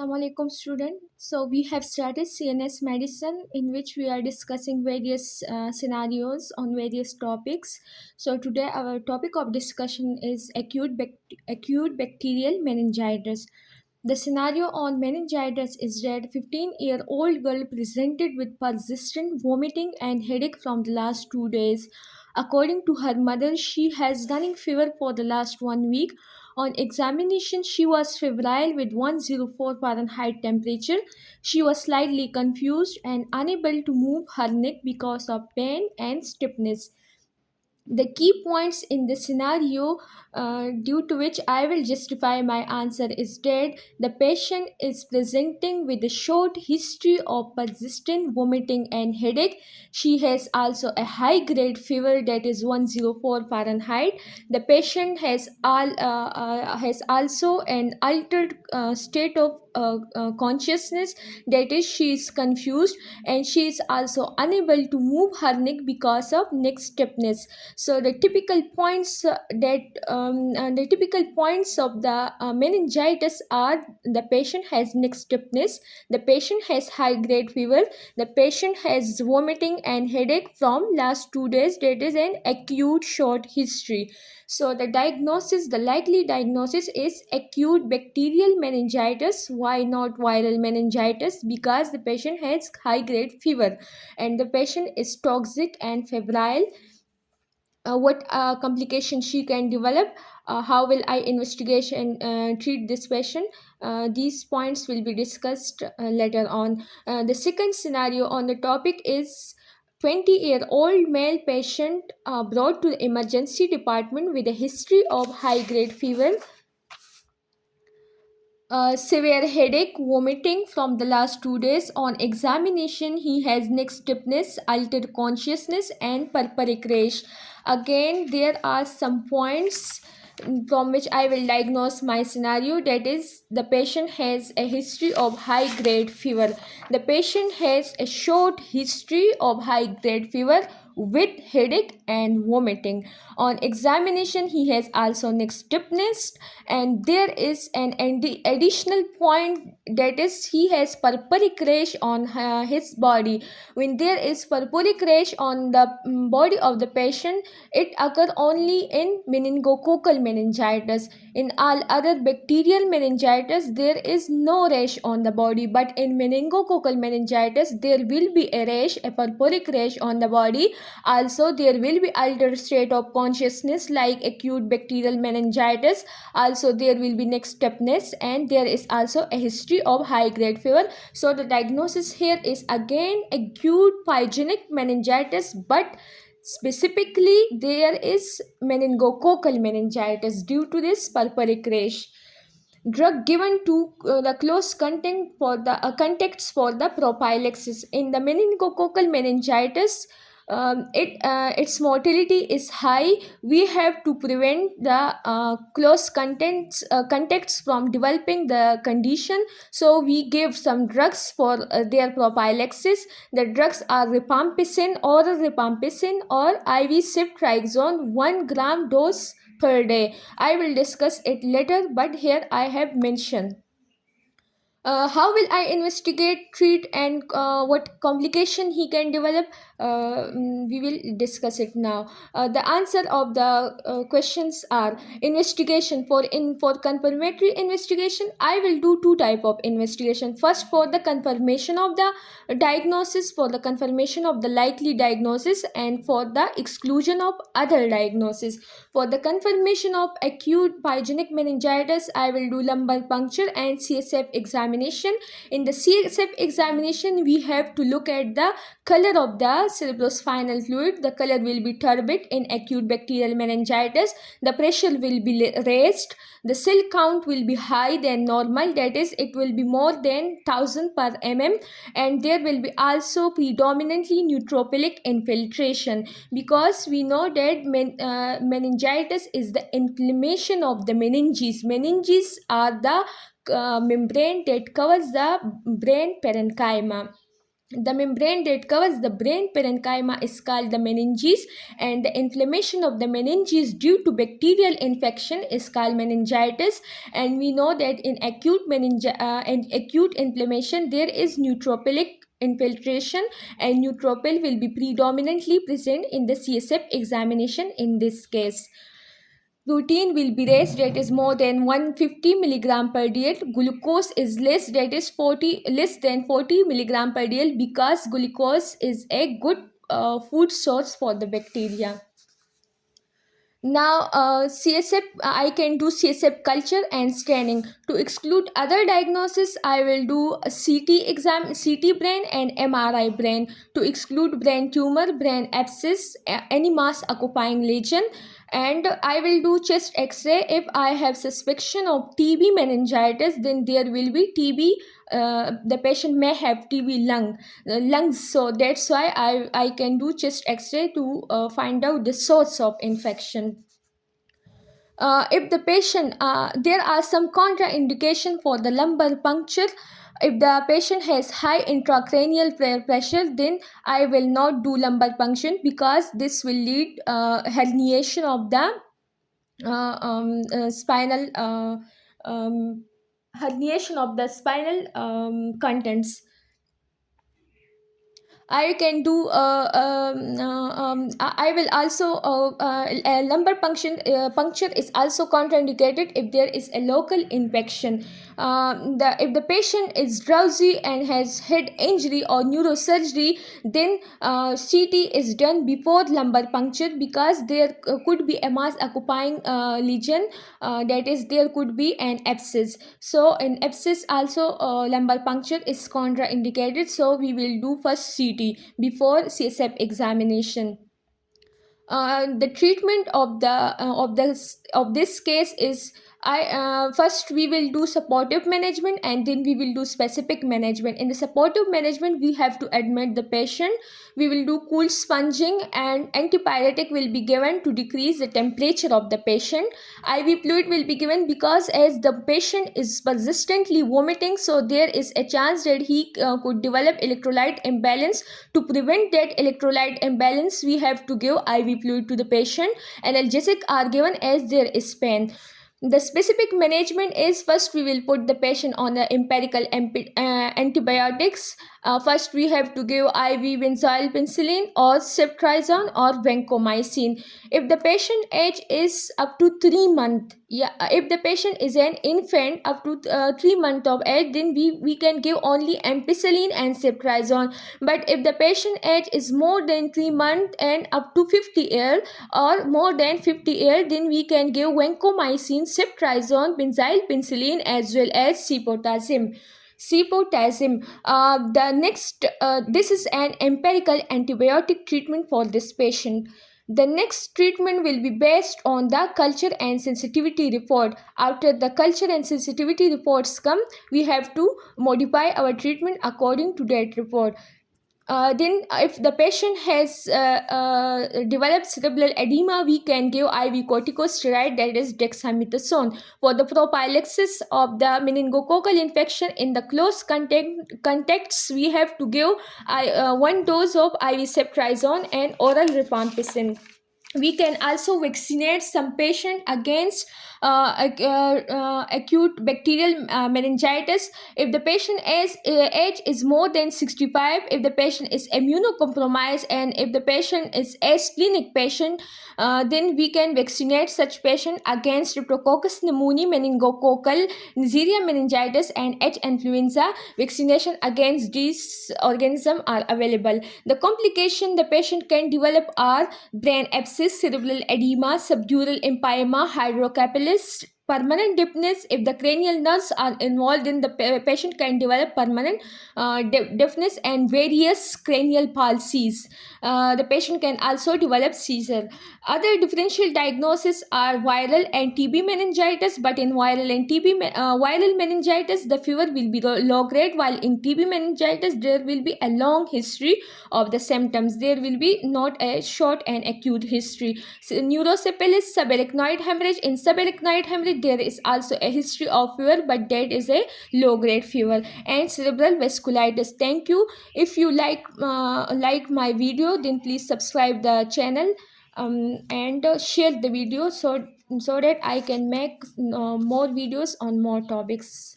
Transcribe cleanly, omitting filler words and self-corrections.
Assalamualaikum student. So we have started CNS Medicine in which we are discussing various scenarios on various topics. So today our topic of discussion is acute bacterial meningitis. The scenario on meningitis is that 15-year-old girl presented with persistent vomiting and headache from the last 2 days. According to her mother, she has running fever for the last 1 week. On examination, she was febrile with 104 Fahrenheit temperature. She was slightly confused and unable to move her neck because of pain and stiffness. The key points in the scenario due to which I will justify my answer is that the patient is presenting with a short history of persistent vomiting and headache. She has also a high grade fever that is 104 Fahrenheit. The patient has also an altered state of consciousness, that is she is confused, and she is also unable to move her neck because of neck stiffness. So the typical points of the meningitis are: the patient has neck stiffness, the patient has high grade fever, the patient has vomiting and headache from last 2 days, that is an acute short history. So the likely diagnosis is acute bacterial meningitis. Why not viral meningitis? Because the patient has high grade fever and the patient is toxic and febrile. What complication she can develop, how will I investigate and treat this patient. These points will be discussed later on. The second scenario on the topic is 20-year-old male patient brought to the emergency department with a history of high grade fever, severe headache, vomiting from the last 2 days. On examination, he has neck stiffness, altered consciousness, and purpuric rash. Again, there are some points from which I will diagnose my scenario. That is, the patient has a history of high grade fever. The patient has a short history of high grade fever with headache and vomiting. On examination, he has also neck stiffness, and there is an additional point, that is he has purpuric rash on his body. When there is purpuric rash on the body of the patient, it occur only in meningococcal meningitis. In all other bacterial meningitis, there is no rash on the body, but in meningococcal meningitis, there will be a rash, a purpuric rash on the body. Also, there will be altered state of consciousness like acute bacterial meningitis. Also, there will be neck stiffness, and there is also a history of high grade fever. So the diagnosis here is again acute pyogenic meningitis, but specifically there is meningococcal meningitis due to this purpuric rash. Drug given to the close contact for the contacts for the prophylaxis in the meningococcal meningitis. Its mortality is high. We have to prevent the contacts from developing the condition, so we give some drugs for their prophylaxis. The drugs are rifampicin, oral rifampicin, or IV ceftriaxone 1 gram dose per day. I will discuss it later, but here I have mentioned. How will I investigate, treat, and what complication he can develop? We will discuss it now. The answer of the questions are: investigation. For confirmatory investigation, I will do two type of investigation. First, for the confirmation of the diagnosis, for the confirmation of the likely diagnosis, and for the exclusion of other diagnosis. For the confirmation of acute pyogenic meningitis, I will do lumbar puncture and CSF examination. In the CSF examination, we have to look at the color of the cerebrospinal fluid. The color will be turbid in acute bacterial meningitis. The pressure will be raised. The cell count will be high than normal, that is, it will be more than 1000 per mm, and there will be also predominantly neutrophilic infiltration, because we know that meningitis is the inflammation of the meninges. Meninges are the membrane that covers the brain parenchyma. The membrane that covers the brain parenchyma is called the meninges, and the inflammation of the meninges due to bacterial infection is called meningitis. And we know that in acute inflammation there is neutrophilic infiltration, and neutrophil will be predominantly present in the CSF examination in this case. Protein will be raised, that is more than 150 milligram per dl. Glucose is less, that is less than 40 milligram per dl, because glucose is a good food source for the bacteria. Now, I can do CSF culture and scanning. To exclude other diagnosis, I will do a CT exam, CT brain and MRI brain. To exclude brain tumor, brain abscess, any mass occupying lesion. And I will do chest X-ray. If I have suspicion of TB meningitis, then there will be TB. The patient may have TB lungs. So that's why I can do chest X-ray to find out the source of infection. If the patient, there are some contraindication for the lumbar puncture. If the patient has high intracranial pressure, then I will not do lumbar puncture, because this will lead herniation of the spinal contents. I can do I will also lumbar puncture is also contraindicated if there is a local infection. If the patient is drowsy and has head injury or neurosurgery, then CT is done before lumbar puncture, because there could be a mass occupying lesion, that is there could be an abscess. So in abscess also lumbar puncture is contraindicated, so we will do first CT before CSF examination. The treatment of this case is, first we will do supportive management, and then we will do specific management. In the supportive management, we have to admit the patient. We will do cool sponging, and antipyretic will be given to decrease the temperature of the patient. IV fluid will be given, because as the patient is persistently vomiting, so there is a chance that he could develop electrolyte imbalance. To prevent that electrolyte imbalance, we have to give IV fluid to the patient. Analgesic are given as there is pain. The specific management is, first we will put the patient on the empirical antibiotics. First we have to give IV benzoyl penicillin or ceftriaxone or vancomycin. If the patient age is up to 3 months, if the patient is an infant up to 3 months of age, then we can give only ampicillin and ceftriaxone. But if the patient age is more than 3 months and up to 50 years or more than 50 years, then we can give vancomycin, ceftriaxone, benzyl penicillin, as well as cefotaxime. This is an empirical antibiotic treatment for this patient. The next treatment will be based on the culture and sensitivity report. After the culture and sensitivity reports come, we have to modify our treatment according to that report. Then if the patient has developed cerebral edema, we can give IV corticosteroid, that is dexamethasone. For the prophylaxis of the meningococcal infection in the close contacts, we have to give 1 dose of IV ceftriaxone and oral rifampicin. We can also vaccinate some patient against acute bacterial meningitis. If the patient age is more than 65, if the patient is immunocompromised, and if the patient is a splenic patient, then we can vaccinate such patient against Streptococcus pneumoniae, meningococcal, Neisseria meningitis, and H. influenza. Vaccination against these organisms are available. The complication the patient can develop are brain abscess, cerebral edema, subdural empyema, hydrocephalus, permanent deafness. If the cranial nerves are involved, then the patient can develop permanent deafness and various cranial palsies. The patient can also develop seizure. Other differential diagnoses are viral and TB meningitis, but in viral meningitis, the fever will be low grade, while in TB meningitis, there will be a long history of the symptoms. There will be not a short and acute history. So, neurocephalus, subarachnoid hemorrhage. In subarachnoid hemorrhage, it, there is also a history of fever, but that is a low grade fever. And cerebral vasculitis. Thank you. If you like my video, then please subscribe the channel, and share the video, so that I can make more videos on more topics.